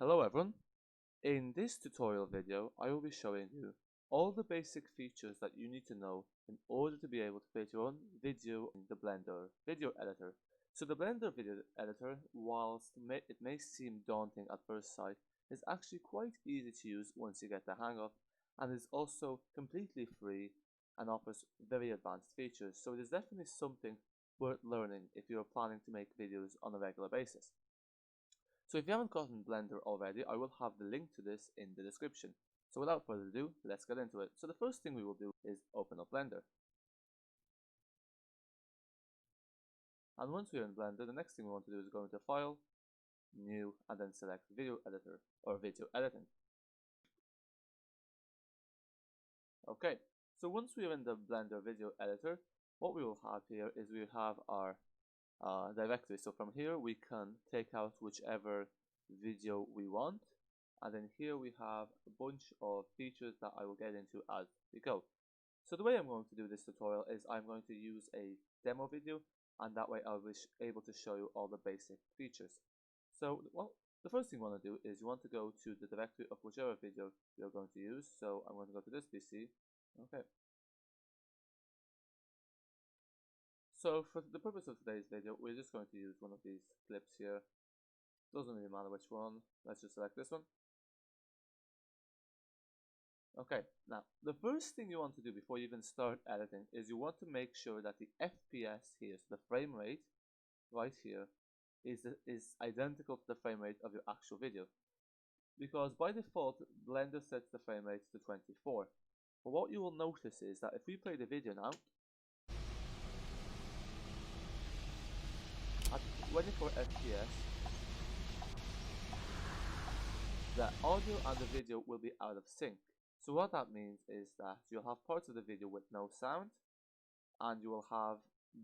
Hello everyone, in this tutorial video I will be showing you all the basic features that you need to know in order to be able to create your own video in the Blender video editor. So the Blender video editor, whilst it may seem daunting at first sight, is actually quite easy to use once you get the hang of, and is also completely free and offers very advanced features. So it is definitely something worth learning if you are planning to make videos on a regular basis. So if you haven't gotten Blender already, I will have the link to this in the description. So without further ado, let's get into it. So the first thing we will do is open up Blender. And once we're in Blender, the next thing we want to do is go into File, New, and then select Video Editor or Video Editing. Okay, so once we're in the Blender Video Editor, what we will have here is we have our directory. So from here we can take out whichever video we want, and then here we have a bunch of features that I will get into as we go. So the way I'm going to do this tutorial is I'm going to use a demo video, and that way I'll be able to show you all the basic features. So the first thing you want to do is you want to go to the directory of whichever video you're going to use. So I'm going to go to this PC. Okay. So for the purpose of today's video, we're just going to use one of these clips here. Doesn't really matter which one. Let's just select this one. Okay, now the first thing you want to do before you even start editing is you want to make sure that the FPS here, so the frame rate right here, is identical to the frame rate of your actual video. Because by default, Blender sets the frame rate to 24. But what you will notice is that if we play the video now, at 24 FPS, the audio and the video will be out of sync. So what that means is that you'll have parts of the video with no sound, and you will have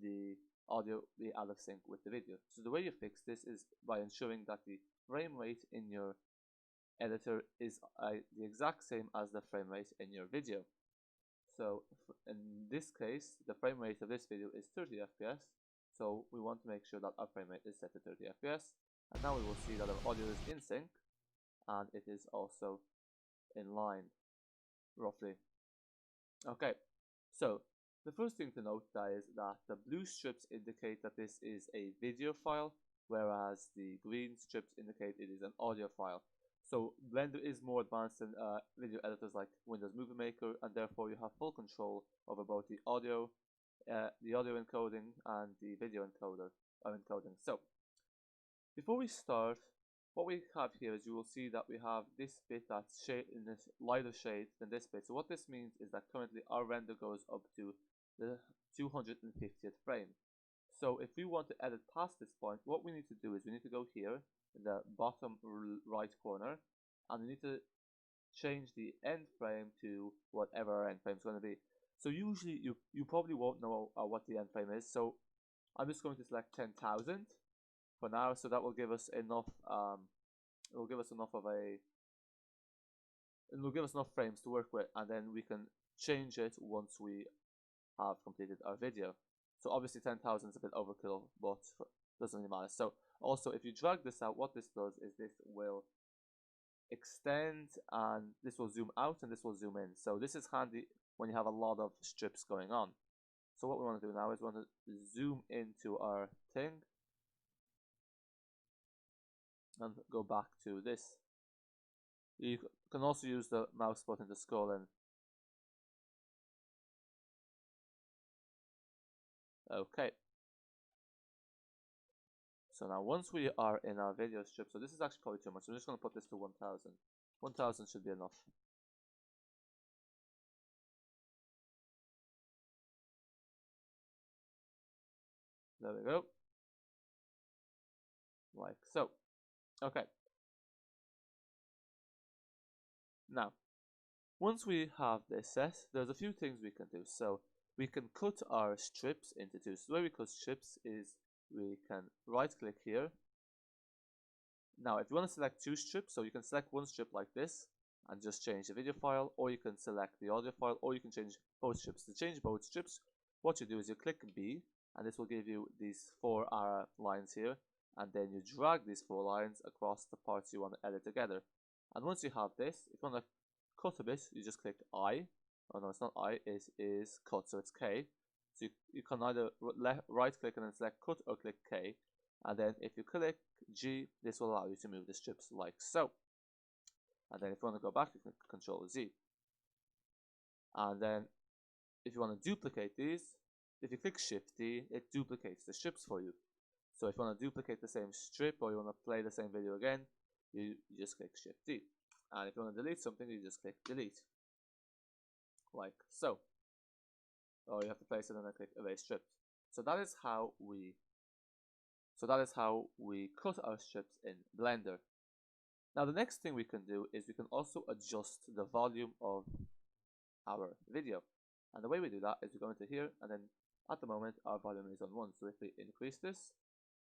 the audio be out of sync with the video. So the way you fix this is by ensuring that the frame rate in your editor is the exact same as the frame rate in your video. So in this case, the frame rate of this video is 30 FPS. So we want to make sure that our frame rate is set to 30 FPS. And now we will see that our audio is in sync, and it is also in line, roughly. Okay, so the first thing to note is that the blue strips indicate that this is a video file, whereas the green strips indicate it is an audio file. So Blender is more advanced than video editors like Windows Movie Maker, and therefore you have full control over both the audio encoding and the video encoding. So before we start, what we have here is you will see that we have this bit that's in this lighter shade than this bit. So what this means is that currently our render goes up to the 250th frame. So if we want to edit past this point, what we need to do is we need to go here in the bottom right corner, and we need to change the end frame to whatever our end frame is going to be. So usually you probably won't know what the end frame is, so I'm just going to select 10,000 for now, so that will give us enough it'll give us enough frames to work with, and then we can change it once we have completed our video. So obviously 10,000 is a bit overkill, but doesn't really matter. So also, if you drag this out, what this does is this will extend, and this will zoom out, and this will zoom in. So this is handy when you have a lot of strips going on. So what we want to do now is we want to zoom into our thing and go back to this. You can also use the mouse button to scroll in. Okay. So now once we are in our video strip, so this is actually probably too much, so I'm just going to put this to 1000. 1000 should be enough. There we go. Like so. Okay. Now, once we have this set, there's a few things we can do. So we can cut our strips into two. So the way we cut strips is we can right click here. Now if you want to select two strips, so you can select one strip like this and just change the video file, or you can select the audio file, or you can change both strips. To change both strips, what you do is you click B, and this will give you these four lines here. and then you drag these 4 lines across the parts you want to edit together. And once you have this, if you want to cut a bit, you just click I. Oh no, it's not I, it is cut, so it's K. So you can either right click and then select cut, or click K. And then if you click G, this will allow you to move the strips like so. And then if you want to go back, you can Control Z. And then if you want to duplicate these, if you click Shift D, it duplicates the strips for you. So if you want to duplicate the same strip, or you want to play the same video again, you just click Shift D. And if you want to delete something, you just click Delete, like so. Or you have to place it and then click Erase Strips. So that is how we cut our strips in Blender. Now the next thing we can do is we can also adjust the volume of our video. And the way we do that is we go into here, and then at the moment our volume is on 1. So if we increase this,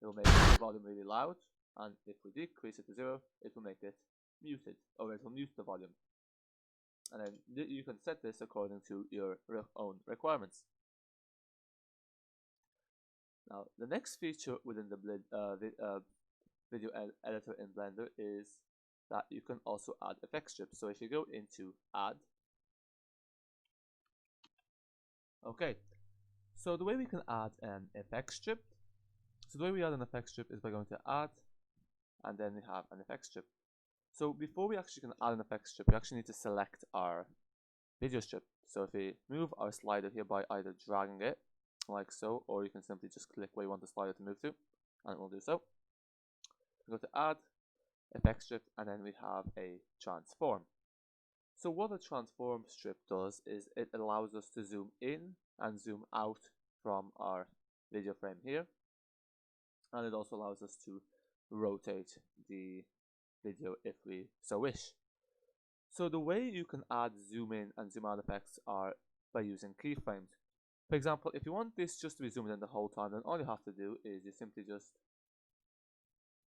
it will make the volume really loud, and if we decrease it to 0, it will make it muted, or it will mute the volume. And then you can set this according to your own requirements. Now the next feature within the video editor in Blender is that you can also add effect strips. So if you go into Add, okay, so the way we can add an effect strip, so the way we add an effect strip is by going to Add, and then we have an effect strip. So before we actually can add an effect strip, we actually need to select our video strip. So if we move our slider here by either dragging it like so, or you can simply just click where you want the slider to move to, and it will do so. We go to Add, Effect Strip, and then we have a transform. So what a transform strip does is it allows us to zoom in and zoom out from our video frame here, and it also allows us to rotate the video if we so wish. So the way you can add zoom in and zoom out effects are by using keyframes. For example, if you want this just to be zoomed in the whole time, then all you have to do is you simply just,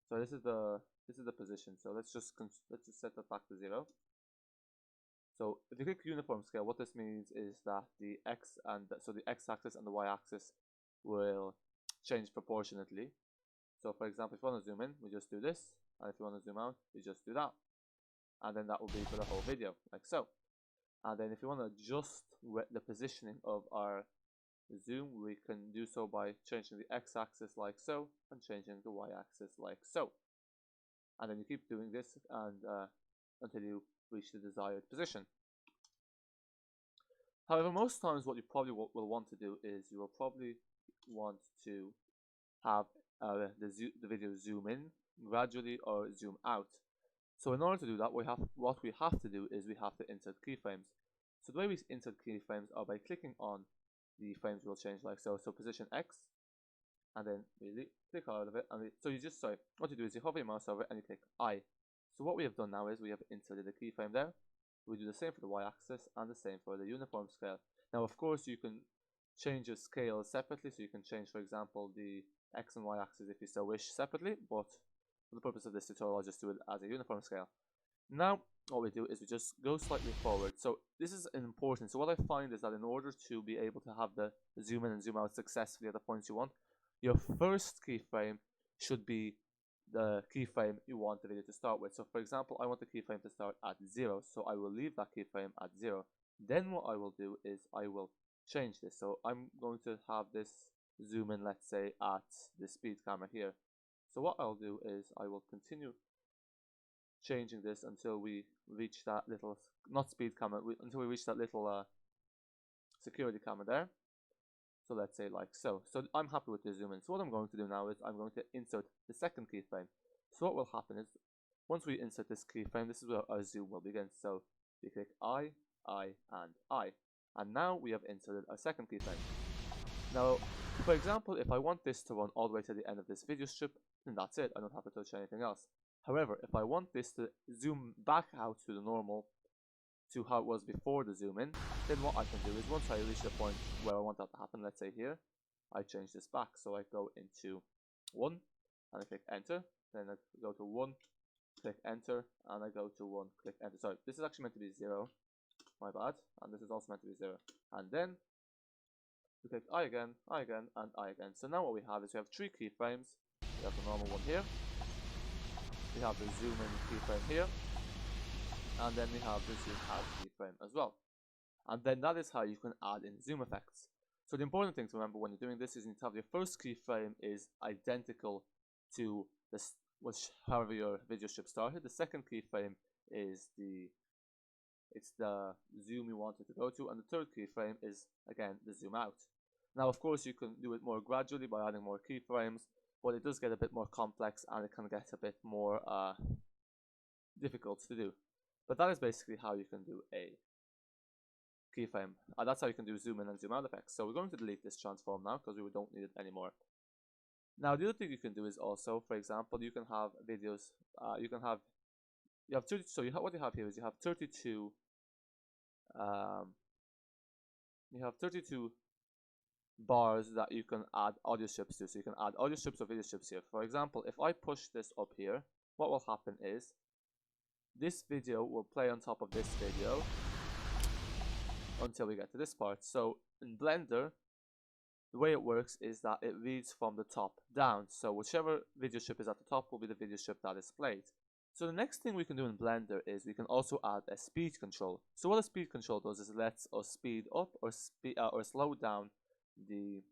so this is the position. So let's just set that back to 0. So if you click uniform scale, what this means is that the x-axis and the y-axis will change proportionately. So for example, if you want to zoom in, we just do this, and if you want to zoom out, you just do that, and then that will be for the whole video, like so. And then if you want to adjust the positioning of our zoom, we can do so by changing the x-axis like so, and changing the y-axis like so. And then you keep doing this and until you reach the desired position. However, most times what you probably will want to do is you will probably want to have the video zoom in gradually or zoom out. So in order to do that, what we have to do is we have to insert keyframes. So the way we insert keyframes are by clicking on the frames will change like so. So position X, and then we click out of it, and what you do is you hover your mouse over it and you click I. So what we have done now is we have inserted a keyframe there. We do the same for the y-axis and the same for the uniform scale. Now of course you can change your scale separately, so you can change, for example, the x and y-axis if you so wish separately, but for the purpose of this tutorial I'll just do it as a uniform scale. Now what we do is we just go slightly forward. So this is important. So what I find is that in order to be able to have the zoom in and zoom out successfully at the points you want, your first keyframe should be the keyframe you want the video to start with. So for example, I want the keyframe to start at 0, so I will leave that keyframe at 0. Then what I will do is I will change this. So I'm going to have this zoom in, let's say, at the speed camera here. So what I'll do is I will continue changing this until we reach that little, not speed camera, until we reach that little security camera there. So let's say like so. So I'm happy with the zoom in. So what I'm going to do now is I'm going to insert the second keyframe. So what will happen is once we insert this keyframe, this is where our zoom will begin. So we click I, and I. And now we have inserted our second keyframe. Now, for example, if I want this to run all the way to the end of this video strip, then that's it. I don't have to touch anything else. However, if I want this to zoom back out to the normal, to how it was before the zoom in, then what I can do is once I reach the point where I want that to happen, let's say here, I change this back. So I go into 1 and I click enter, then I go to 1, click enter, and I go to 1, click enter. Sorry, this is actually meant to be 0, my bad, and this is also meant to be 0. And then we click I again, and I again. So now what we have is we have 3 keyframes, We have the normal one here. We have the zoom in keyframe here. And then we have the zoom out keyframe as well. And then that is how you can add in zoom effects. So the important thing to remember when you're doing this is you need to have your first keyframe is identical to this, however your video strip started. The second keyframe is the zoom you want it to go to, and the third keyframe is again the zoom out. Now of course you can do it more gradually by adding more keyframes, but it does get a bit more complex and it can get a bit more difficult to do. But that is basically how you can do a keyframe. That's how you can do zoom in and zoom out effects. So we're going to delete this transform now because we don't need it anymore. Now the other thing you can do is also, for example, you can have videos. You have 30. So what you have here is you have 32. You have 32 bars that you can add audio strips to. So you can add audio strips or video strips here. For example, if I push this up here, what will happen is this video will play on top of this video until we get to this part. So in Blender, the way it works is that it reads from the top down. So whichever video strip is at the top will be the video strip that is played. So the next thing we can do in Blender is we can also add a speed control. So what a speed control does is it lets us speed up or slow down the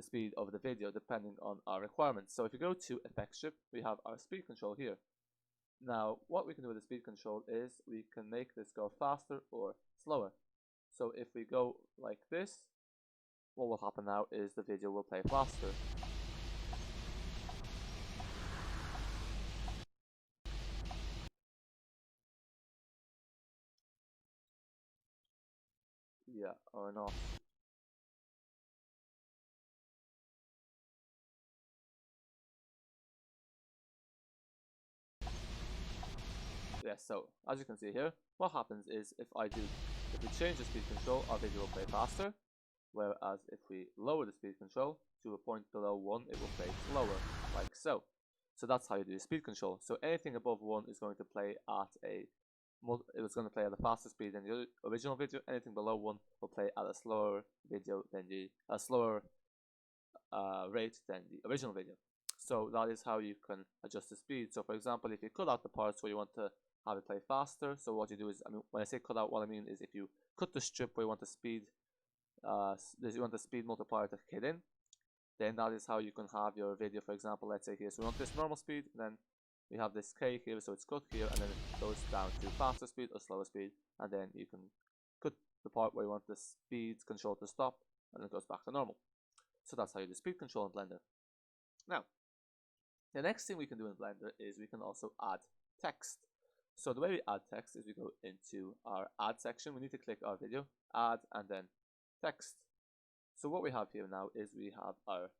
speed of the video depending on our requirements. So if you go to effect strip, we have our speed control here. Now what we can do with the speed control is we can make this go faster or slower. So if we go like this, what will happen now is the video will play faster. Yeah, or not. Yeah, so as you can see here, what happens is if we change the speed control, our video will play faster, whereas if we lower the speed control to a point below 1, it will play slower, like so. So that's how you do speed control. So anything above 1 is going to play at a faster speed than the original video. Anything below 1 will play at a slower rate than the original video. So that is how you can adjust the speed. So for example, if you cut out the parts where you want to have it play faster, so what you do is, when I say cut out, what I mean is if you cut the strip where you want the speed multiplier to hit in, then that is how you can have your video. For example, let's say here, so we want this normal speed, and then we have this K here, so it's cut here, and then it goes down to faster speed or slower speed, and then you can cut the part where you want the speed control to stop, and it goes back to normal. So that's how you do speed control in Blender. Now, the next thing we can do in Blender is we can also add text. So the way we add text is we go into our add section. We need to click our video, add, and then text. So what we have here now is we have our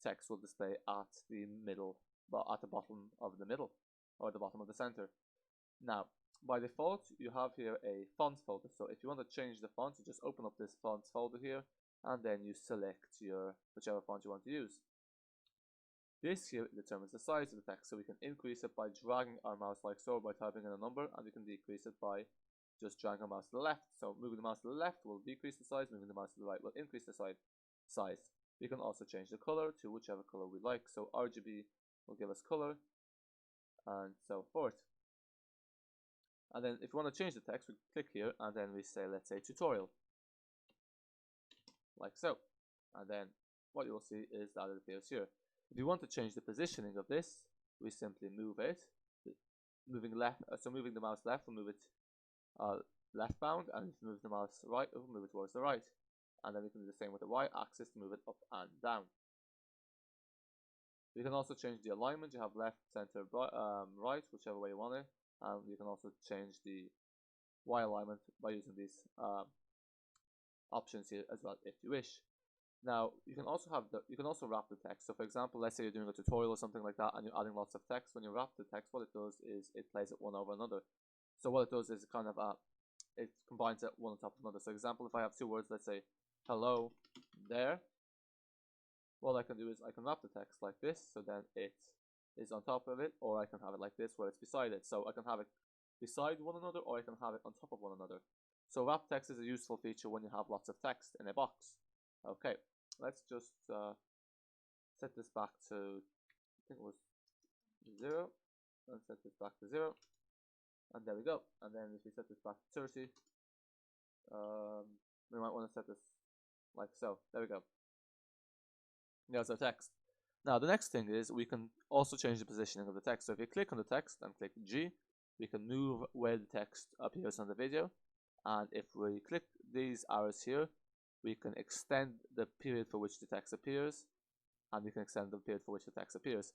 text will display at the middle, but at the bottom of the middle, or the bottom of the center. Now, by default, you have here a fonts folder. So if you want to change the font, you just open up this fonts folder here, and then you select whichever font you want to use. This here determines the size of the text, so we can increase it by dragging our mouse like so, by typing in a number, and we can decrease it by just dragging our mouse to the left. So moving the mouse to the left will decrease the size, moving the mouse to the right will increase the size. We can also change the color to whichever color we like, so RGB will give us color, and so forth. And then if we want to change the text, we click here, and then we say, let's say tutorial, like so. And then what you will see is that it appears here. If you want to change the positioning of this, we simply move it, moving the mouse left, we'll move it left bound, and if you move the mouse right, we'll move it towards the right. And then we can do the same with the Y axis to move it up and down. You can also change the alignment. You have left, center, right, whichever way you want it. And you can also change the Y alignment by using these options here as well if you wish. Now you can also wrap the text. So for example, let's say you're doing a tutorial or something like that, and you're adding lots of text. When you wrap the text, what it does is it plays it one over another. So what it does is it combines it one on top of another. So example, if I have two words, let's say hello there, what I can do is I can wrap the text like this, so then it is on top of it, or I can have it like this where it's beside it. So I can have it beside one another, or I can have it on top of one another. So wrap text is a useful feature when you have lots of text in a box. Okay, let's just set this back to think it was 0, and set this back to 0, and there we go. And then if we set this back to 30, we might want to set this like so. There we go. There's our text. Now the next thing is we can also change the positioning of the text. So if you click on the text and click G, we can move where the text appears on the video. And if we click these arrows here, we can extend the period for which the text appears, and we can extend the period for which the text appears.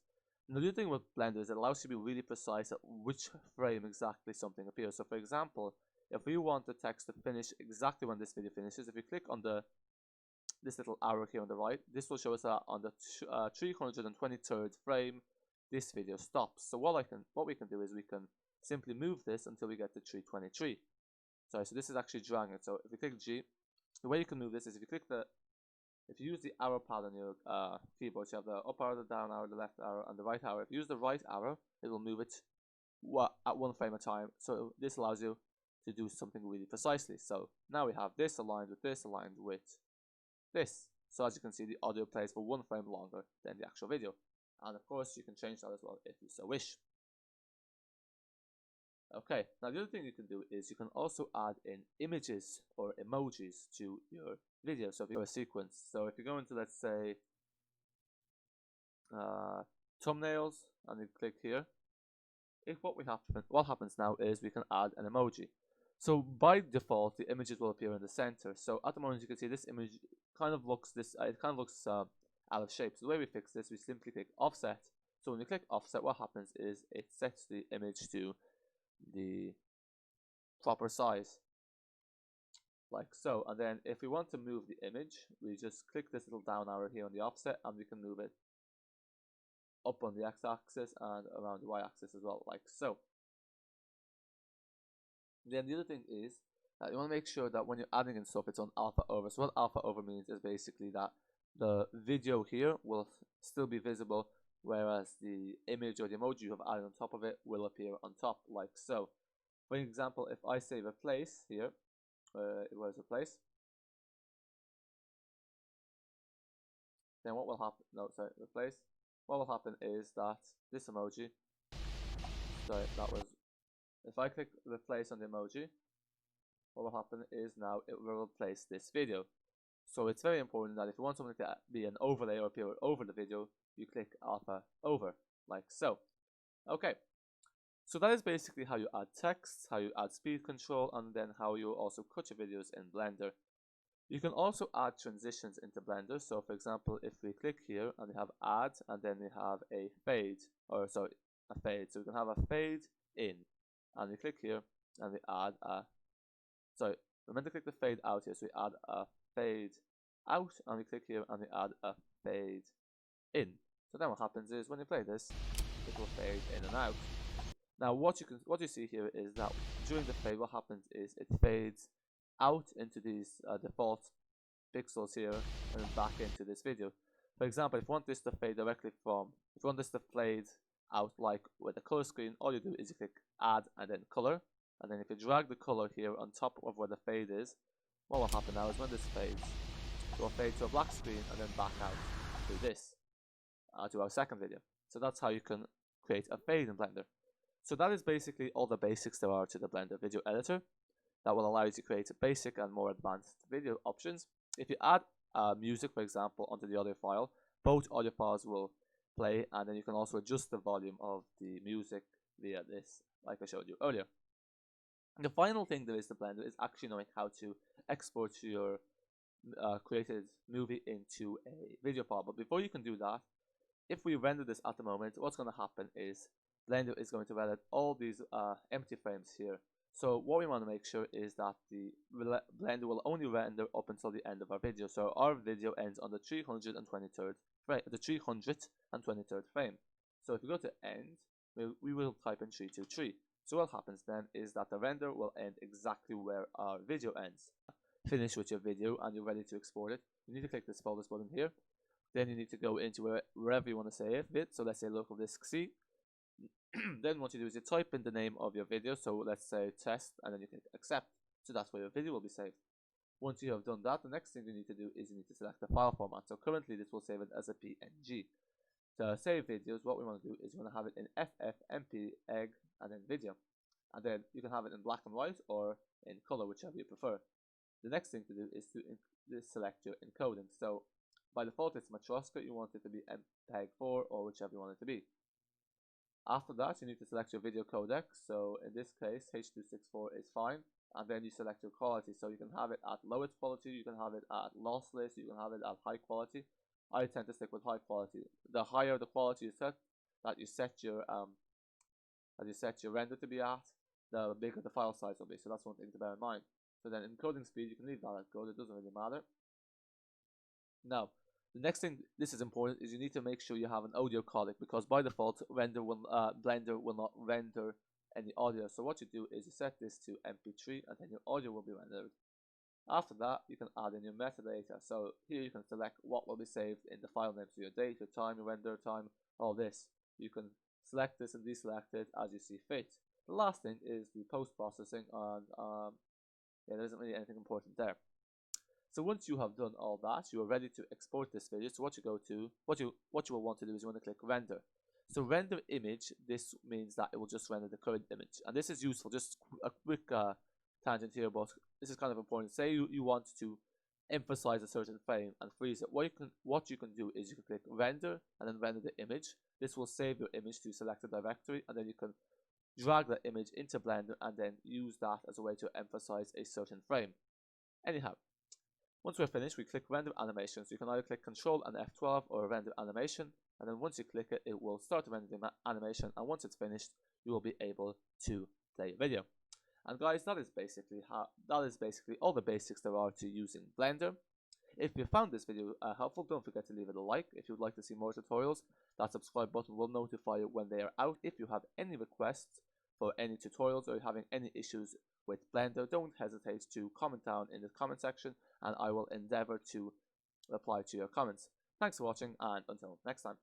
Now the other thing with Blender is it allows you to be really precise at which frame exactly something appears. So for example, if we want the text to finish exactly when this video finishes, if we click on this little arrow here on the right, this will show us that on the 323rd frame, this video stops. So what we can do is we can simply move this until we get to 323. Sorry, so this is actually dragging it. So if we click G, the way you can move this is if you use the arrow pad on your keyboard, so you have the up arrow, the down arrow, the left arrow, and the right arrow. If you use the right arrow, it will move it at one frame at a time. So this allows you to do something really precisely. So now we have this aligned with this aligned with this. So as you can see, the audio plays for one frame longer than the actual video. And of course, you can change that as well if you so wish. Okay, now the other thing you can do is you can also add in images or emojis to your video. So if you have a sequence, so if you go into, let's say, thumbnails, and you click here, what happens now is we can add an emoji. So by default, the images will appear in the center. So at the moment, you can see this image kind of looks out of shape. So the way we fix this, we simply click offset. So when you click offset, what happens is it sets the image to the proper size, like so. And then if we want to move the image, we just click this little down arrow here on the offset, and we can move it up on the x-axis and around the y-axis as well, like so. Then the other thing is that you want to make sure that when you're adding in stuff, it's on alpha over. So what alpha over means is basically that the video here will still be visible, whereas the image or the emoji you have added on top of it will appear on top, like so. For example, if I say replace here, it was replace, then what will happen? No, sorry, replace. What will happen is that this emoji, if I click replace on the emoji, what will happen is now it will replace this video. So it's very important that if you want something to be an overlay or appear over the video, you click alpha over, like so. Okay, so that is basically how you add text, how you add speed control, and then how you also cut your videos in Blender. You can also add transitions into Blender. So for example, if we click here and we have add, and then we have a fade, so we can have a fade in, and we click here and we add we're meant to click the fade out here, so we add a fade out, and we click here and we add a fade in. So then what happens is when you play this, it will fade in and out. Now what you see here is that during the fade, what happens is it fades out into these default pixels here and then back into this video. For example, if you want this to fade directly from, if you want this to fade out like with a color screen, all you do is you click add and then color, and then if you drag the color here on top of where the fade is, what will happen now is when this fades, it will fade to a black screen and then back out to this, to our second video. So that's how you can create a fade in Blender. So that is basically all the basics there are to the Blender video editor that will allow you to create basic and more advanced video options. If you add music, for example, onto the audio file, both audio files will play, and then you can also adjust the volume of the music via this, like I showed you earlier. The final thing there is to Blender is actually knowing how to export your created movie into a video file. But before you can do that, if we render this at the moment, what's going to happen is Blender is going to render all these empty frames here. So what we want to make sure is that the Blender will only render up until the end of our video. So our video ends on the 323rd frame, the 323rd frame. So if we go to end, we will type in 323. So what happens then is that the render will end exactly where our video ends. Finish with your video and you're ready to export it. You need to click this folders button here. Then you need to go into wherever you want to save it. So let's say local disk C. Then what you do is you type in the name of your video. So let's say test, and then you click accept. So that's where your video will be saved. Once you have done that, the next thing you need to do is you need to select the file format. So currently this will save it as a PNG. To save videos, what we want to do is we want to have it in FF, MPEG, and then video. And then you can have it in black and white or in color, whichever you prefer. The next thing to do is to select your encoding. So by default it's Matroska, you want it to be MPEG-4 or whichever you want it to be. After that you need to select your video codec, so in this case H.264 is fine, and then you select your quality, so you can have it at lowest quality, you can have it at lossless, you can have it at high quality. I tend to stick with high quality. The higher the quality you set your render to be at, the bigger the file size will be, so that's one thing to bear in mind. So then encoding speed, you can leave that at good, it doesn't really matter. Now, the next thing, this is important, is you need to make sure you have an audio codec, because by default, Blender will not render any audio. So what you do is you set this to MP3, and then your audio will be rendered. After that, you can add in your metadata. So here you can select what will be saved in the file name, so your date, your time, your render time, all this. You can select this and deselect it as you see fit. The last thing is the post-processing, and there isn't really anything important there. So once you have done all that, you are ready to export this video. So what you will want to do is you want to click render. So render image, this means that it will just render the current image, and this is useful. Just a quick tangent here, but this is kind of important. Say you want to emphasize a certain frame and freeze it. What you can do is you can click render and then render the image. This will save your image to selected directory, and then you can drag that image into Blender and then use that as a way to emphasize a certain frame. Anyhow, once we're finished, we click render animation. So you can either click Control and F12 or render animation, and then once you click it, it will start to render the animation, and once it's finished, you will be able to play a video. And guys, that is basically all the basics there are to using Blender. If you found this video helpful, don't forget to leave it a like. If you'd like to see more tutorials, that subscribe button will notify you when they are out. If you have any requests for any tutorials or you're having any issues with Blender, don't hesitate to comment down in the comment section, and I will endeavor to reply to your comments. Thanks for watching, and until next time.